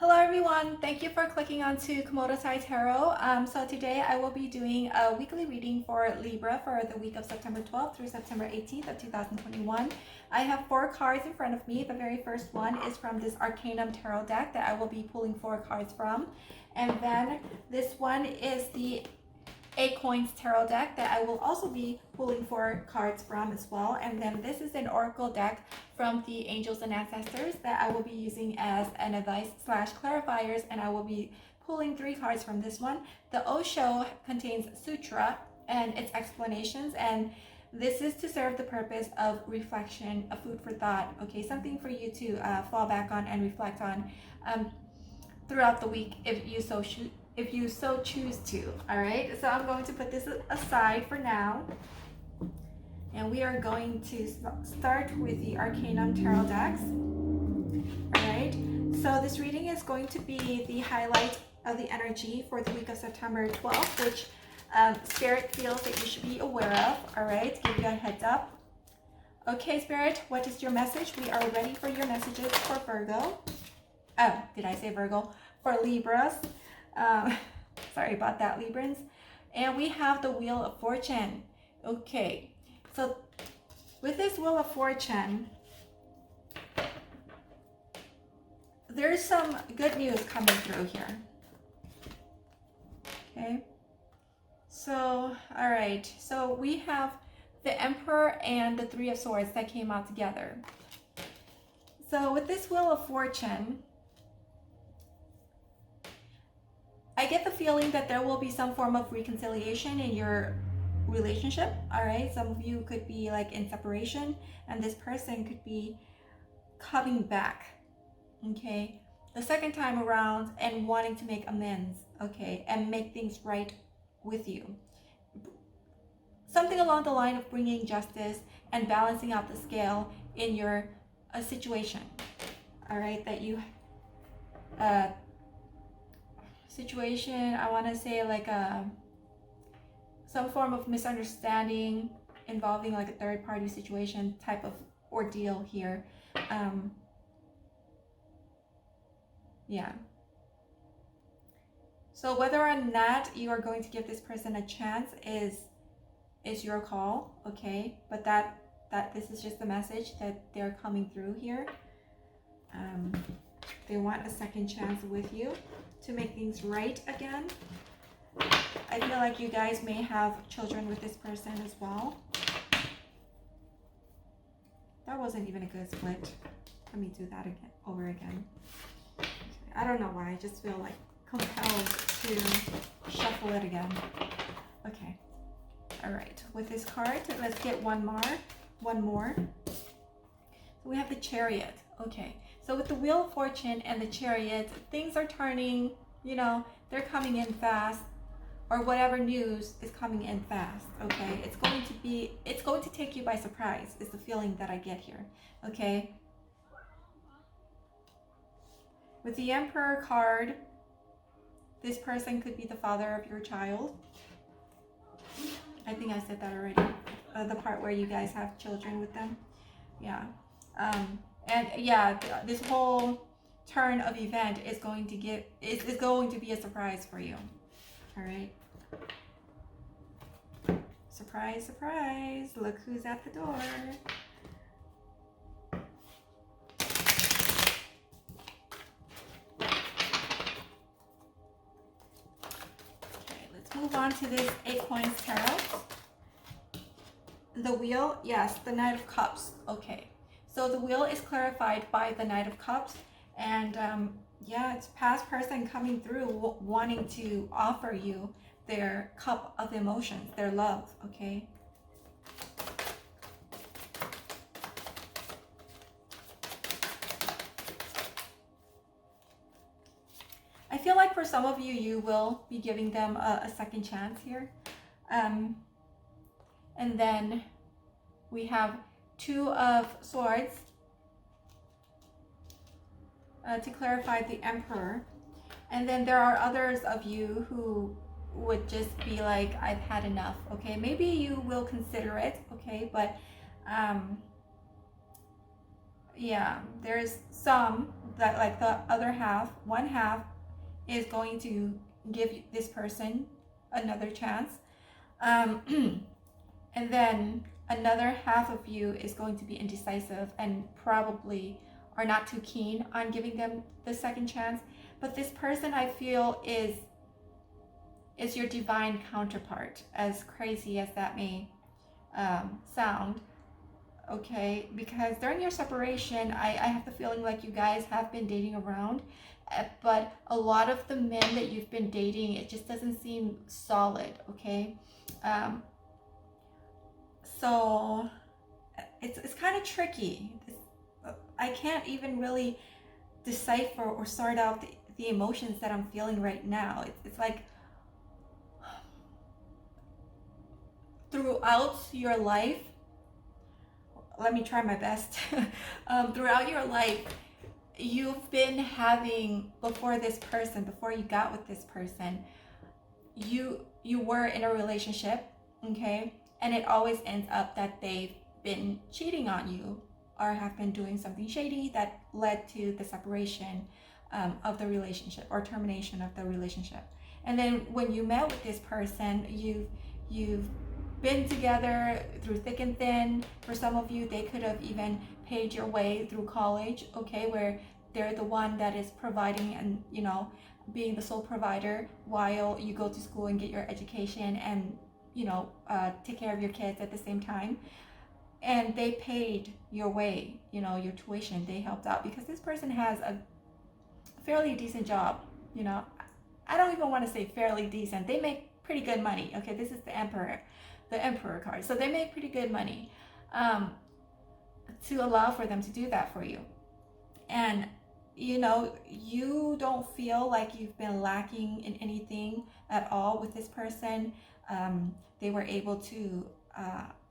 Hello everyone, thank you for clicking onto Komodo Tai Tarot. So today I will be doing a weekly reading for Libra for the week of September 12th through September 18th of 2021. I have 4 cards in front of me. The very first one is from this Arcanum Tarot deck that I will be pulling 4 cards from. And then this one is the 8 Coins Tarot deck that I will also be pulling 4 cards from as well. And then this is an Oracle deck from the Angels and Ancestors that I will be using as an advice slash clarifiers, and I will be pulling 3 cards from this one. The Osho contains Sutra and its explanations, and this is to serve the purpose of reflection, a food for thought, okay, something for you to fall back on and reflect on throughout the week if you so choose to. All right, so I'm going to put this aside for now, and we are going to start with the Arcanum Tarot decks. All right, so this reading is going to be the highlight of the energy for the week of September 12th, which Spirit feels that you should be aware of. All right, to give you a heads up. Okay, Spirit, what is your message? We are ready for your messages for Virgo. Oh, did I say Virgo? For Libras. Sorry about that, Librans. And we have the Wheel of Fortune. Okay, so with this Wheel of Fortune, there's some good news coming through here. Okay, so all right, so we have the Emperor and the Three of Swords that came out together. So with this Wheel of Fortune, I get the feeling that there will be some form of reconciliation in your relationship. All right, some of you could be like in separation, and this person could be coming back, okay, the second time around and wanting to make amends, okay, and make things right with you. Something along the line of bringing justice and balancing out the scale in your situation. All right, that you situation, I want to say like some form of misunderstanding involving like a third party situation type of ordeal here. Yeah, so whether or not you are going to give this person a chance is your call, okay, but that this is just the message that they're coming through here. They want a second chance with you to make things right again. I feel like you guys may have children with this person as well. That wasn't even a good split. Let me do that again, over again. I don't know why, I just feel like compelled to shuffle it again. Okay. All right, with this card, let's get one more. So we have the Chariot. Okay, so with the Wheel of Fortune and the Chariot, things are turning, you know, they're coming in fast, or whatever news is coming in fast, okay? It's going to take you by surprise, is the feeling that I get here, okay? With the Emperor card, this person could be the father of your child. I think I said that already. The part where you guys have children with them. Yeah. And yeah, this whole turn of event is going to be a surprise for you. All right. Surprise, surprise. Look who's at the door. Okay, let's move on to this 8 Coins Tarot. The Wheel, yes, the Knight of Cups. Okay. So the Wheel is clarified by the Knight of Cups, and yeah, it's past person coming through wanting to offer you their cup of emotions, their love, okay? I feel like for some of you, you will be giving them a second chance here. And then we have 2 of Swords to clarify the Emperor. And then there are others of you who would just be like, I've had enough, okay? Maybe you will consider it, okay? But yeah, there's some that, like, the other half, one half is going to give this person another chance. Um, and then another half of you is going to be indecisive and probably are not too keen on giving them the second chance. But this person, I feel, is your divine counterpart, as crazy as that may sound. Okay, because during your separation, I have the feeling like you guys have been dating around, but a lot of the men that you've been dating, it just doesn't seem solid. Okay, um, so it's kind of tricky. I can't even really decipher or sort out the emotions that I'm feeling right now. It's like throughout your life, let me try my best. Throughout your life, you've been having, before this person, before you got with this person, you were in a relationship, okay, and it always ends up that they've been cheating on you or have been doing something shady that led to the separation of the relationship or termination of the relationship. And then when you met with this person, you've been together through thick and thin. For some of you, they could have even paid your way through college, okay, where they're the one that is providing and, you know, being the sole provider while you go to school and get your education and, you know, take care of your kids at the same time. And they paid your way, you know, your tuition. They helped out because this person has a fairly decent job, you know. I don't even want to say fairly decent. They make pretty good money. Okay, this is the emperor card. So they make pretty good money to allow for them to do that for you. And you know, you don't feel like you've been lacking in anything at all with this person. They were able to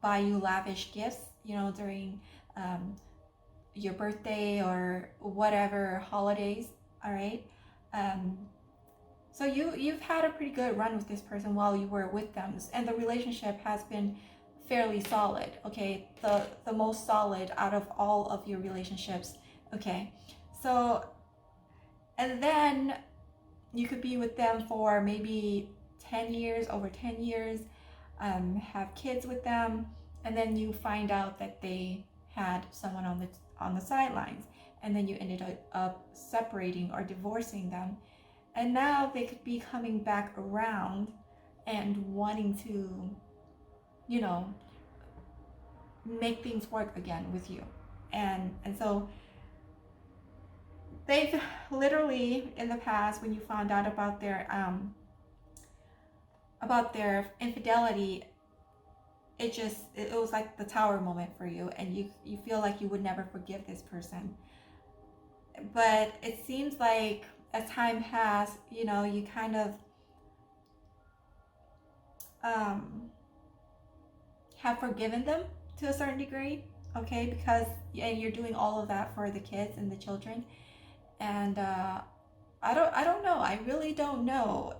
buy you lavish gifts, you know, during your birthday or whatever holidays. All right. So you've had a pretty good run with this person while you were with them, and the relationship has been fairly solid. Okay, the most solid out of all of your relationships. Okay, so and then you could be with them for maybe 10 years, over 10 years, have kids with them, and then you find out that they had someone on the sidelines, and then you ended up separating or divorcing them. And now they could be coming back around and wanting to, you know, make things work again with you. And so they've literally, in the past, when you found out about their infidelity, it was like the tower moment for you, and you feel like you would never forgive this person. But it seems like as time passed, you know, you kind of have forgiven them to a certain degree, okay, because and you're doing all of that for the kids and the children. And I don't know. I really don't know.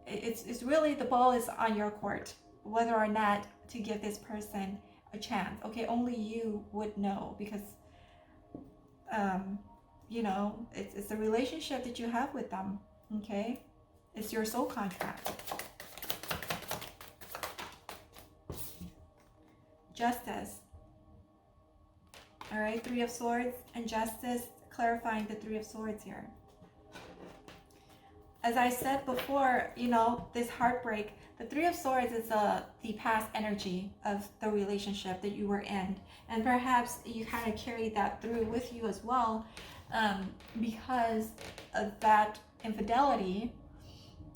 It's really, the ball is on your court whether or not to give this person a chance. Okay, only you would know, because you know, it's a relationship that you have with them. Okay, it's your soul contract. Justice. All right, Three of Swords and Justice, clarifying the Three of Swords here. As I said before, you know, this heartbreak, the Three of Swords is the past energy of the relationship that you were in. And perhaps you kind of carried that through with you as well, because of that infidelity.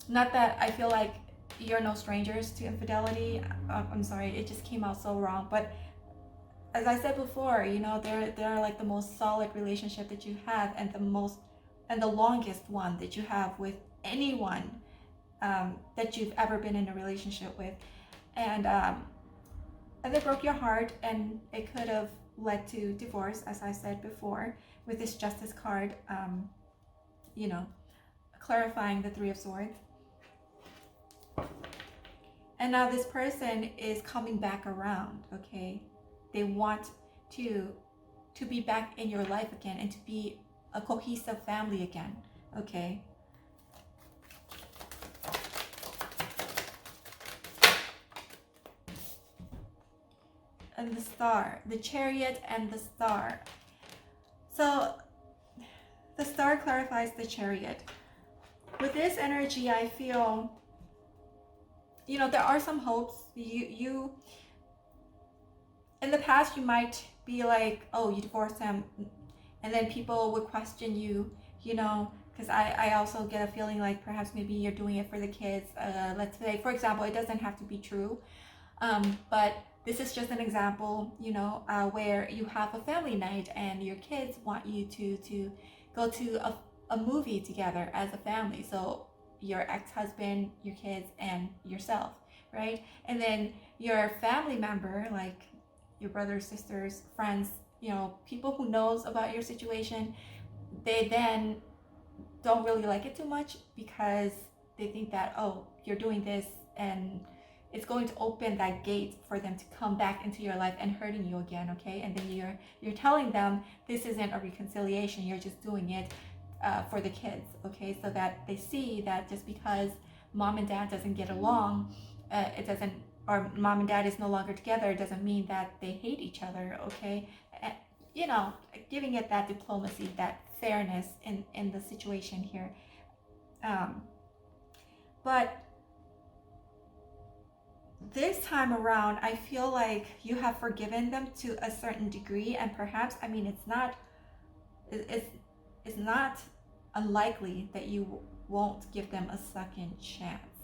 Not that I feel like you're no strangers to infidelity. I'm sorry, it just came out so wrong. But as I said before, you know, they're like the most solid relationship that you have, and the longest one that you have with anyone that you've ever been in a relationship with. And they broke your heart, and it could have led to divorce, as I said before, with this Justice card, you know, clarifying the Three of Swords. And now this person is coming back around, okay? They want to to be back in your life again and to be a cohesive family again. Okay. And the Star, the Chariot and the Star. So the Star clarifies the Chariot. With this energy, I feel, you know, there are some hopes. You in the past, you might be like, oh, you divorced him, and then people would question you, you know, because I also get a feeling like perhaps maybe you're doing it for the kids. Let's say, for example, it doesn't have to be true, but this is just an example, you know, where you have a family night and your kids want you to go to a movie together as a family. So your ex-husband, your kids, and yourself, right? And then your family member, like your brothers, sisters, friends, you know, people who knows about your situation, they then don't really like it too much because they think that, oh, you're doing this and it's going to open that gate for them to come back into your life and hurting you again, okay? And then you're telling them this isn't a reconciliation, you're just doing it for the kids, okay? So that they see that just because mom and dad doesn't get along, it doesn't, or mom and dad is no longer together, doesn't mean that they hate each other, okay? You know, giving it that diplomacy, that fairness in the situation here. But this time around, I feel like you have forgiven them to a certain degree, and perhaps, I mean, it's not unlikely that you won't give them a second chance.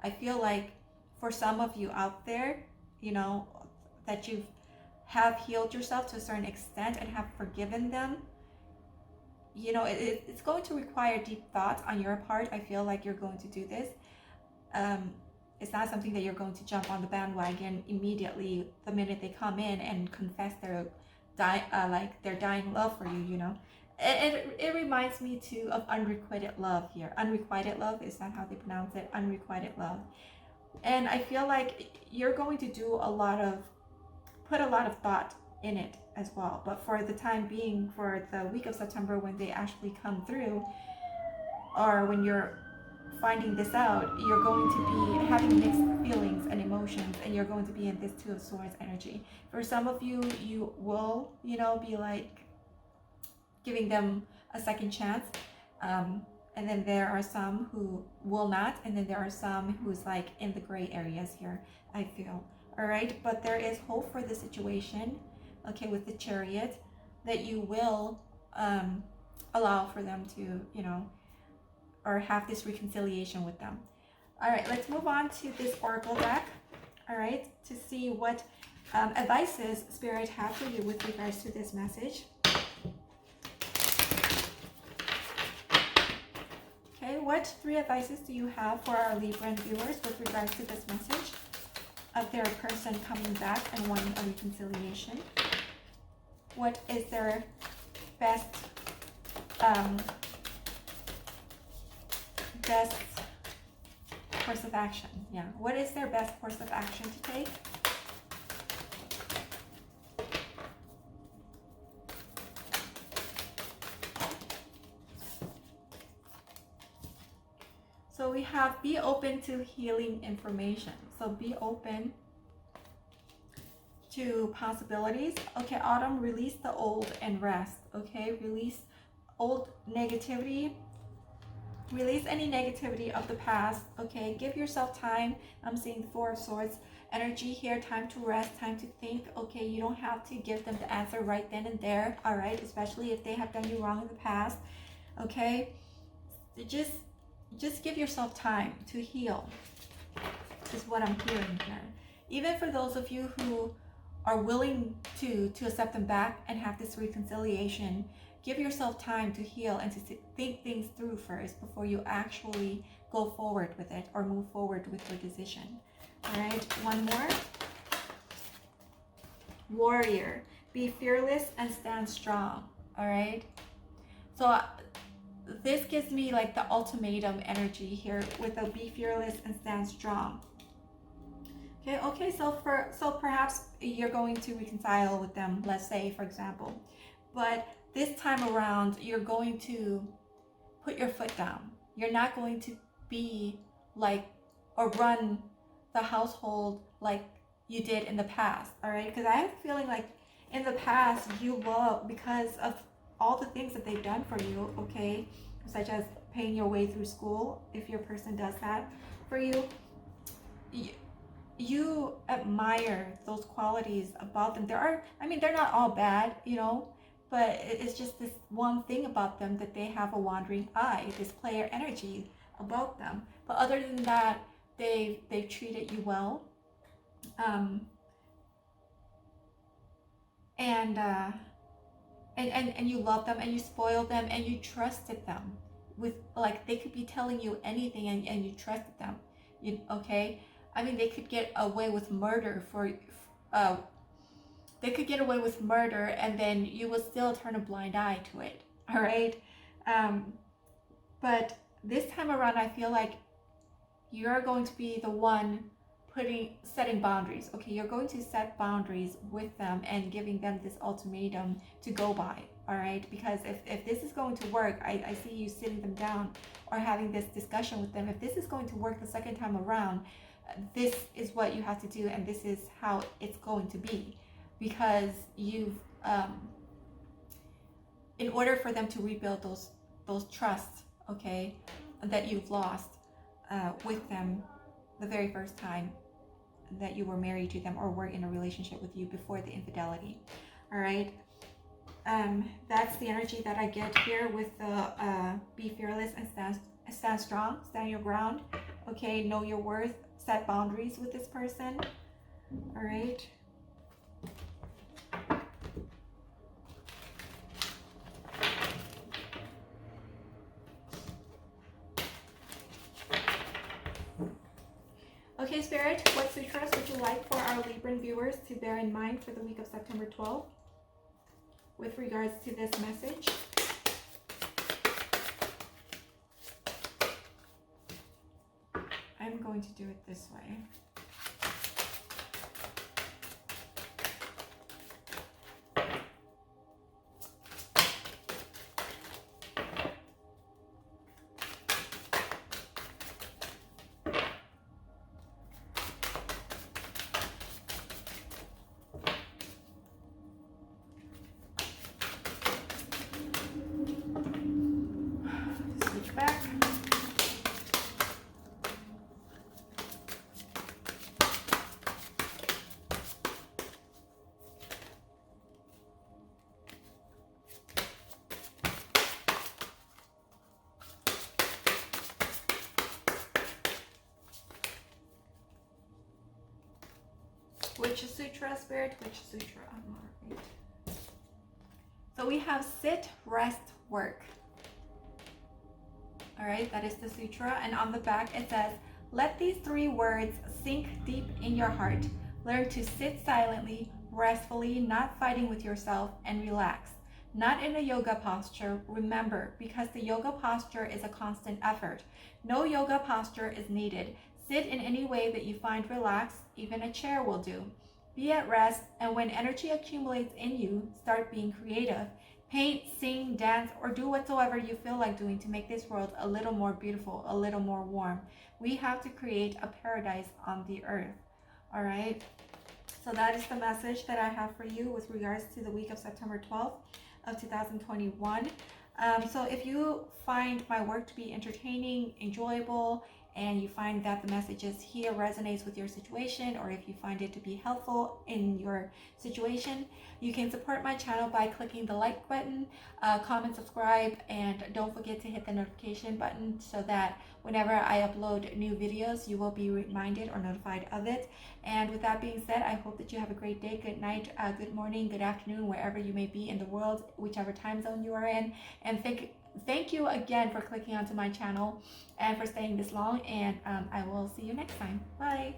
I feel like for some of you out there, you know, that you have healed yourself to a certain extent and have forgiven them, you know, it's going to require deep thoughts on your part. I feel like you're going to do this. It's not something that you're going to jump on the bandwagon immediately the minute they come in and confess their dying love for you, you know. It reminds me too of unrequited love here. Unrequited love, is that how they pronounce it? Unrequited love. And I feel like you're going to put a lot of thought in it as well. But for the time being, for the week of September, when they actually come through, or when you're finding this out, you're going to be having mixed feelings and emotions, and you're going to be in this Two of Swords energy. For some of you, you will, you know, be like giving them a second chance, and then there are some who will not, and then there are some who's like in the gray areas here, I feel. All right, but there is hope for the situation, okay, with the Chariot, that you will allow for them to, you know, or have this reconciliation with them. All right, let's move on to this Oracle deck, all right, to see what advices Spirit have for you with regards to this message. Okay, what 3 advices do you have for our Libra viewers with regards to this message of their person coming back and wanting a reconciliation? What is their best course of action? Yeah, what is their best course of action to take? So we have be open to healing information. So be open to possibilities. Okay, Autumn, release the old and rest. Okay, release old negativity. Release any negativity of the past. Okay, give yourself time. I'm seeing the 4 of Swords energy here. Time to rest, time to think. Okay, you don't have to give them the answer right then and there. All right, especially if they have done you wrong in the past. Okay, just give yourself time to heal, is what I'm hearing here. Even for those of you who are willing to accept them back and have this reconciliation, give yourself time to heal and to think things through first before you actually go forward with it or move forward with your decision. All right, one more. Warrior, be fearless and stand strong. All right, so this gives me like the ultimatum energy here with the be fearless and stand strong. Okay, so perhaps you're going to reconcile with them, let's say, for example. But this time around, you're going to put your foot down. You're not going to be like or run the household like you did in the past, all right? Because I have a feeling like in the past you love, because of all the things that they've done for you, okay, such as paying your way through school, if your person does that for you, you admire those qualities about them. They're not all bad, but it's just this one thing about them, that they have a wandering eye, this player energy about them. But other than that, they've treated you well, um, and you love them, and you spoil them, and you trusted them with, like, they could be telling you anything, and you trusted them. Okay. They could get away with murder they could get away with murder, and then you will still turn a blind eye to it. All right. But this time around, I feel like you're going to be the one setting boundaries. Okay, you're going to set boundaries with them and giving them this ultimatum to go by. All right, because if this is going to work, I see you sitting them down or having this discussion with them. If this is going to work the second time around, this is what you have to do, and this is how it's going to be, because you've in order for them to rebuild those trusts, okay, that you've lost with them the very first time that you were married to them or were in a relationship with you before the infidelity. All right. That's the energy that I get here with the be fearless and stand strong, stand your ground. Okay, know your worth, set boundaries with this person. All right. Okay, Spirit, what sutras would you like for our Libran viewers to bear in mind for the week of September 12th with regards to this message? I'm going to do it this way. Switch back. Which sutra, Spirit? Which sutra? Right. So we have sit, rest, work. All right, that is the sutra. And on the back it says, let these 3 words sink deep in your heart. Learn to sit silently, restfully, not fighting with yourself, and relax. Not in a yoga posture, remember, because the yoga posture is a constant effort. No yoga posture is needed. Sit in any way that you find relaxed, even a chair will do. Be at rest, and when energy accumulates in you, start being creative. Paint, sing, dance, or do whatsoever you feel like doing to make this world a little more beautiful, a little more warm. We have to create a paradise on the earth. All right? So that is the message that I have for you with regards to the week of September 12th of 2021. So if you find my work to be entertaining, enjoyable, and you find that the messages here resonates with your situation, or if you find it to be helpful in your situation, you can support my channel by clicking the like button, comment, subscribe, and don't forget to hit the notification button so that whenever I upload new videos, you will be reminded or notified of it. And with that being said, I hope that you have a great day, good night, good morning, good afternoon, wherever you may be in the world, whichever time zone you are in. And thank you again for clicking onto my channel and for staying this long, and I will see you next time. Bye.